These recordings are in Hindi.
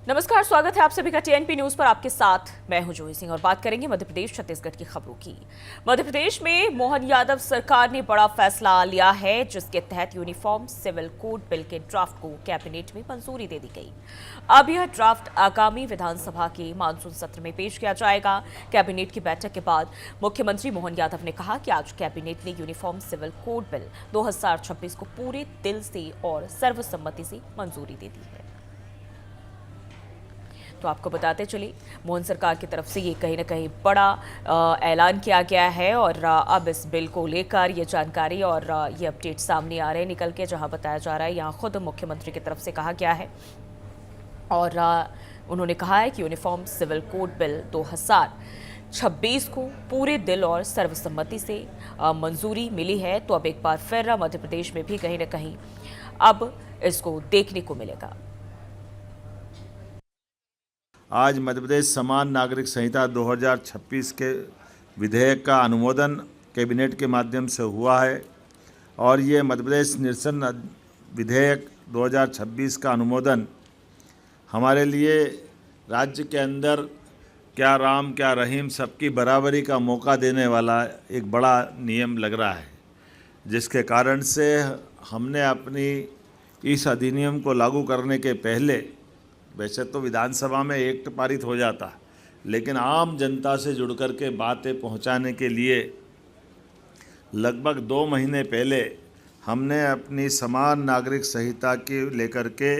नमस्कार, स्वागत है आप सभी का टीएनपी न्यूज पर। आपके साथ मैं हूं जूही सिंह और बात करेंगे मध्य प्रदेश छत्तीसगढ़ की खबरों की। मध्य प्रदेश में मोहन यादव सरकार ने बड़ा फैसला लिया है, जिसके तहत यूनिफॉर्म सिविल कोड बिल के ड्राफ्ट को कैबिनेट में मंजूरी दे दी गई। अब यह ड्राफ्ट आगामी विधानसभा के मानसून सत्र में पेश किया जाएगा। कैबिनेट की बैठक के बाद मुख्यमंत्री मोहन यादव ने कहा कि आज कैबिनेट ने यूनिफॉर्म सिविल कोड बिल 2026 को पूरे दिल से और सर्वसम्मति से मंजूरी दे दी है। तो आपको बताते चले, मोहन सरकार की तरफ से ये कहीं ना कहीं बड़ा ऐलान किया गया है और अब इस बिल को लेकर ये जानकारी और ये अपडेट सामने आ रहे हैं निकल के, जहां बताया जा रहा है यहाँ खुद मुख्यमंत्री की तरफ से कहा गया है और उन्होंने कहा है कि यूनिफॉर्म सिविल कोड बिल 2026 को पूरे दिल और सर्वसम्मति से मंजूरी मिली है। तो अब एक बार फिर मध्य प्रदेश में भी कहीं ना कहीं अब इसको देखने को मिलेगा। आज मध्य प्रदेश समान नागरिक संहिता 2026 के विधेयक का अनुमोदन कैबिनेट के माध्यम से हुआ है और ये मध्य प्रदेश निरसन विधेयक 2026 का अनुमोदन हमारे लिए राज्य के अंदर क्या राम क्या रहीम सबकी बराबरी का मौका देने वाला एक बड़ा नियम लग रहा है, जिसके कारण से हमने अपनी इस अधिनियम को लागू करने के पहले, वैसे तो विधानसभा में एक्ट पारित हो जाता, लेकिन आम जनता से जुड़ कर के बातें पहुंचाने के लिए लगभग 2 महीने पहले हमने अपनी समान नागरिक संहिता की लेकर के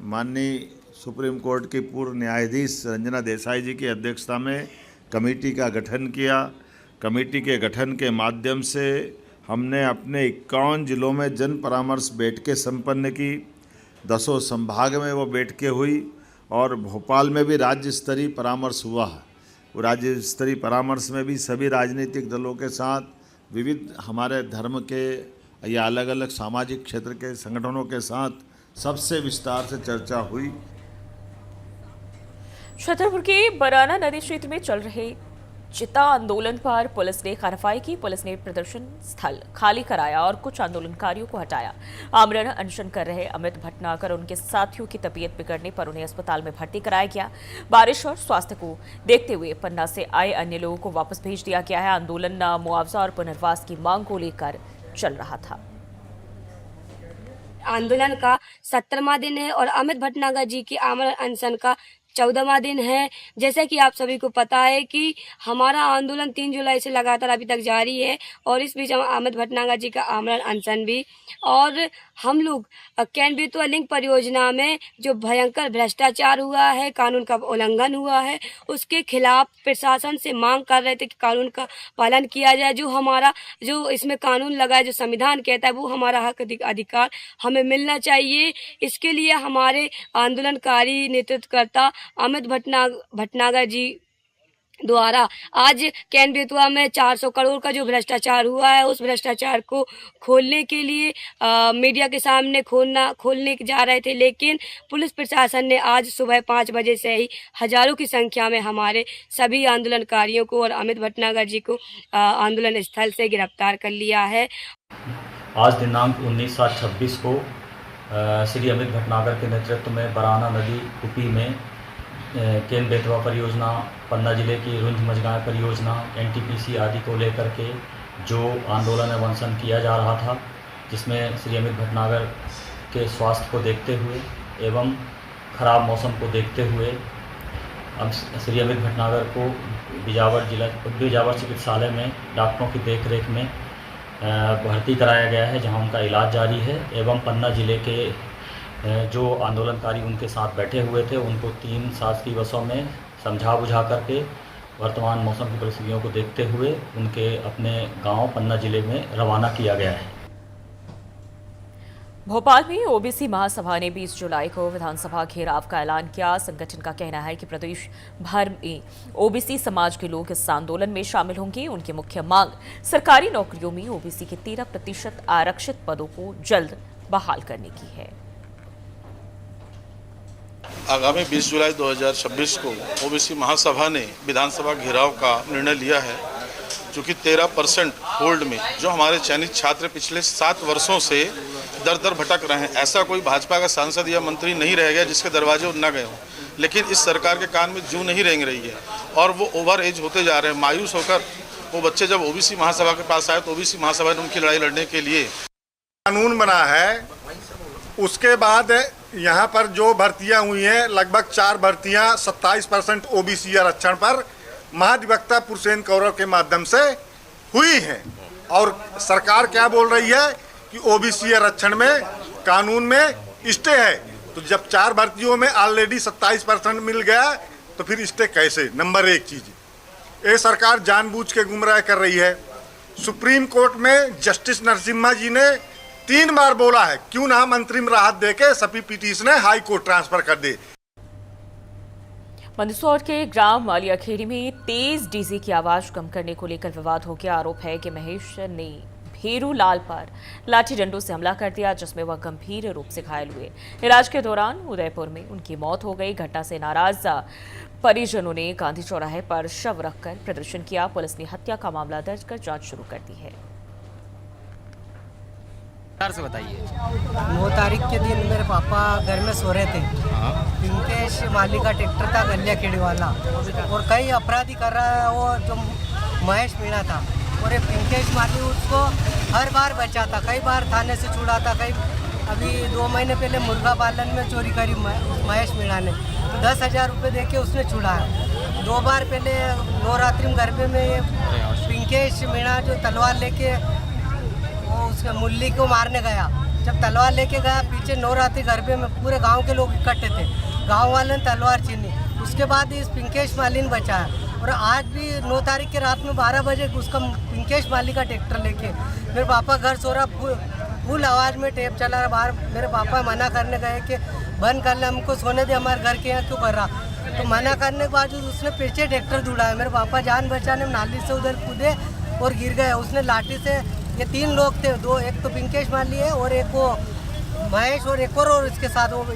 माननीय सुप्रीम कोर्ट की पूर्व न्यायाधीश रंजना देसाई जी की अध्यक्षता में कमेटी का गठन किया। कमेटी के गठन के माध्यम से हमने अपने 51 जिलों में जन परामर्श बैठकें संपन्न की। 10 संभाग में वो बैठकें हुई और भोपाल में भी राज्य स्तरीय परामर्श हुआ है। वो राज्य स्तरीय परामर्श में भी सभी राजनीतिक दलों के साथ, विविध हमारे धर्म के या अलग अलग सामाजिक क्षेत्र के संगठनों के साथ सबसे विस्तार से चर्चा हुई। छतरपुर के बराना नदी क्षेत्र में चल रहे चिता आंदोलन पर पुलिस ने कार्रवाई की। पुलिस ने प्रदर्शन स्थल खाली कराया और कुछ आंदोलनकारियों को हटाया। आमरण अनशन कर रहे अमित भटनागर और उनके साथियों की तबीयत बिगड़ने पर उन्हें अस्पताल में भर्ती कराया गया। बारिश और स्वास्थ्य को देखते हुए पन्ना से आए अन्य लोगों को वापस भेज दिया गया है। आंदोलन मुआवजा और पुनर्वास की मांग को लेकर चल रहा था। आंदोलन का 17वां दिन है और अमित भटनागर जी की आमरण अनशन का 14वां दिन है। जैसे कि आप सभी को पता है कि हमारा आंदोलन 3 जुलाई से लगातार अभी तक जारी है और इस बीच अमित भटनागर जी का आमरण अनशन भी। और हम लोग कैन बेतवा लिंक परियोजना में जो भयंकर भ्रष्टाचार हुआ है, कानून का उल्लंघन हुआ है, उसके खिलाफ प्रशासन से मांग कर रहे थे कि कानून का पालन किया जाए। जो इसमें कानून लगा है, जो संविधान कहता है, वो हमारा हक अधिकार हमें मिलना चाहिए। इसके लिए हमारे आंदोलनकारी नेतृत्वकर्ता अमित भटनागर जी द्वारा आज कैन बेतवा में 400 करोड़ का जो भ्रष्टाचार हुआ है, उस भ्रष्टाचार को खोलने के लिए मीडिया के सामने खोलने जा रहे थे, लेकिन पुलिस प्रशासन ने आज सुबह 5 बजे से ही हजारों की संख्या में हमारे सभी आंदोलनकारियों को और अमित भटनागर जी को आंदोलन स्थल से गिरफ्तार कर लिया है। आज दिनांक 19/7/26 को श्री अमित भटनागर के नेतृत्व में बराना नदी कुपी में कैन बेतवा परियोजना, पन्ना जिले की रुंज मझगांव परियोजना, एनटीपीसी आदि को लेकर के जो आंदोलन एवं अनशन किया जा रहा था, जिसमें श्री अमित भटनागर के स्वास्थ्य को देखते हुए एवं खराब मौसम को देखते हुए अब श्री अमित भटनागर को बिजावर चिकित्सालय में डॉक्टरों की देखरेख में भर्ती कराया गया है, जहां उनका इलाज जारी है। एवं पन्ना जिले के जो आंदोलनकारी उनके साथ बैठे हुए थे, उनको 3 शासकीय बसों में समझा बुझा करके वर्तमान मौसम की परिस्थितियों को देखते हुए उनके अपने गांव पन्ना जिले में रवाना किया गया है। भोपाल में ओबीसी महासभा ने 20 जुलाई को विधानसभा घेराव का ऐलान किया। संगठन का कहना है कि प्रदेश भर में ओबीसी समाज के लोग इस आंदोलन में शामिल होंगे। उनकी मुख्य मांग सरकारी नौकरियों में ओबीसी के 13% आरक्षित पदों को जल्द बहाल करने की है। आगामी 20 जुलाई 2026 को ओबीसी महासभा ने विधानसभा घेराव का निर्णय लिया है, जो कि 13% होल्ड में जो हमारे चयनित छात्र पिछले 7 वर्षों से दर दर भटक रहे हैं। ऐसा कोई भाजपा का सांसद या मंत्री नहीं रह गया जिसके दरवाजे न गए हों, लेकिन इस सरकार के कान में जूं नहीं रेंग रही है और वो ओवर एज होते जा रहे हैं। मायूस होकर वो बच्चे जब ओबीसी महासभा के पास आए तो ओबीसी महासभा ने उनकी लड़ाई लड़ने के लिए कानून बना है। उसके बाद यहाँ पर जो भर्तियाँ हुई हैं, लगभग 4 भर्तियाँ 27% ओबीसी आरक्षण पर महाधिवक्ता पुरसेन कौरव के माध्यम से हुई हैं। और सरकार क्या बोल रही है कि ओबीसी आरक्षण में कानून में स्टे है। तो जब 4 भर्तियों में ऑलरेडी 27% मिल गया तो फिर स्टे कैसे? नंबर 1 चीज़, ये सरकार जानबूझ के गुमराह कर रही है। सुप्रीम कोर्ट में जस्टिस नरसिम्हा जी ने 3 बार बोला है क्यों ना हम अंतरिम राहत देके सभी पिटीशन हाई कोर्ट ट्रांसफर कर दे। मंदसौर के ग्राम मालियाखेड़ी में तेज डीजे की आवाज कम करने को लेकर विवाद हो गया। आरोप है कि महेश ने भेरू लाल पर लाठी डंडों से हमला कर दिया, जिसमें वह गंभीर रूप से घायल हुए। इलाज के दौरान उदयपुर में उनकी मौत हो गई। घटना से नाराज परिजनों ने गांधी चौराहे पर शव रखकर प्रदर्शन किया। पुलिस ने हत्या का मामला दर्ज कर जांच शुरू कर दी है। से बताइए। 9 तारीख के दिन मेरे पापा घर में सो रहे थे। पिंकेश माली का ट्रैक्टर था गलिया खेड़ी वाला, और कई अपराधी कर रहा है वो जो महेश मीणा था। और ये पिंकेश माली उसको हर बार बचाता, कई बार थाने से छुड़ाता। कई अभी 2 महीने पहले मुर्गा पालन में चोरी करी महेश मीणा ने, तो 10,000 रुपये दे के उसने छुड़ाया। 2 बार पहले नवरात्रि गरबे में ये पिंकेश मीणा जो तलवार लेके उसके मुल्ली को मारने गया। जब तलवार लेके गया, पीछे नवरात्रि गरबे में पूरे गांव के लोग इकट्ठे थे, गांव वाले ने तलवार छीनी। उसके बाद इस पिंकेश माली ने बचाया। और आज भी 9 तारीख के रात में 12 बजे उसका पिंकेश माली का ट्रैक्टर लेके मेरे पापा घर सो रहा, फुल आवाज़ में टेप चला रहा बाहर। मेरे पापा मना करने गए कि बंद कर ले, हमको सोने दे, हमारे घर के यहाँ क्यों कर रहा। तो मना करने के बावजूद उसने पीछे ट्रैक्टर दौड़ाया। मेरे पापा जान बचाने नाली से उधर कूदे और गिर गए। उसने लाठी से, ये 3 लोग थे, 2, एक तो पिंकेश माली है और एक वो महेश और एक और इसके साथ वो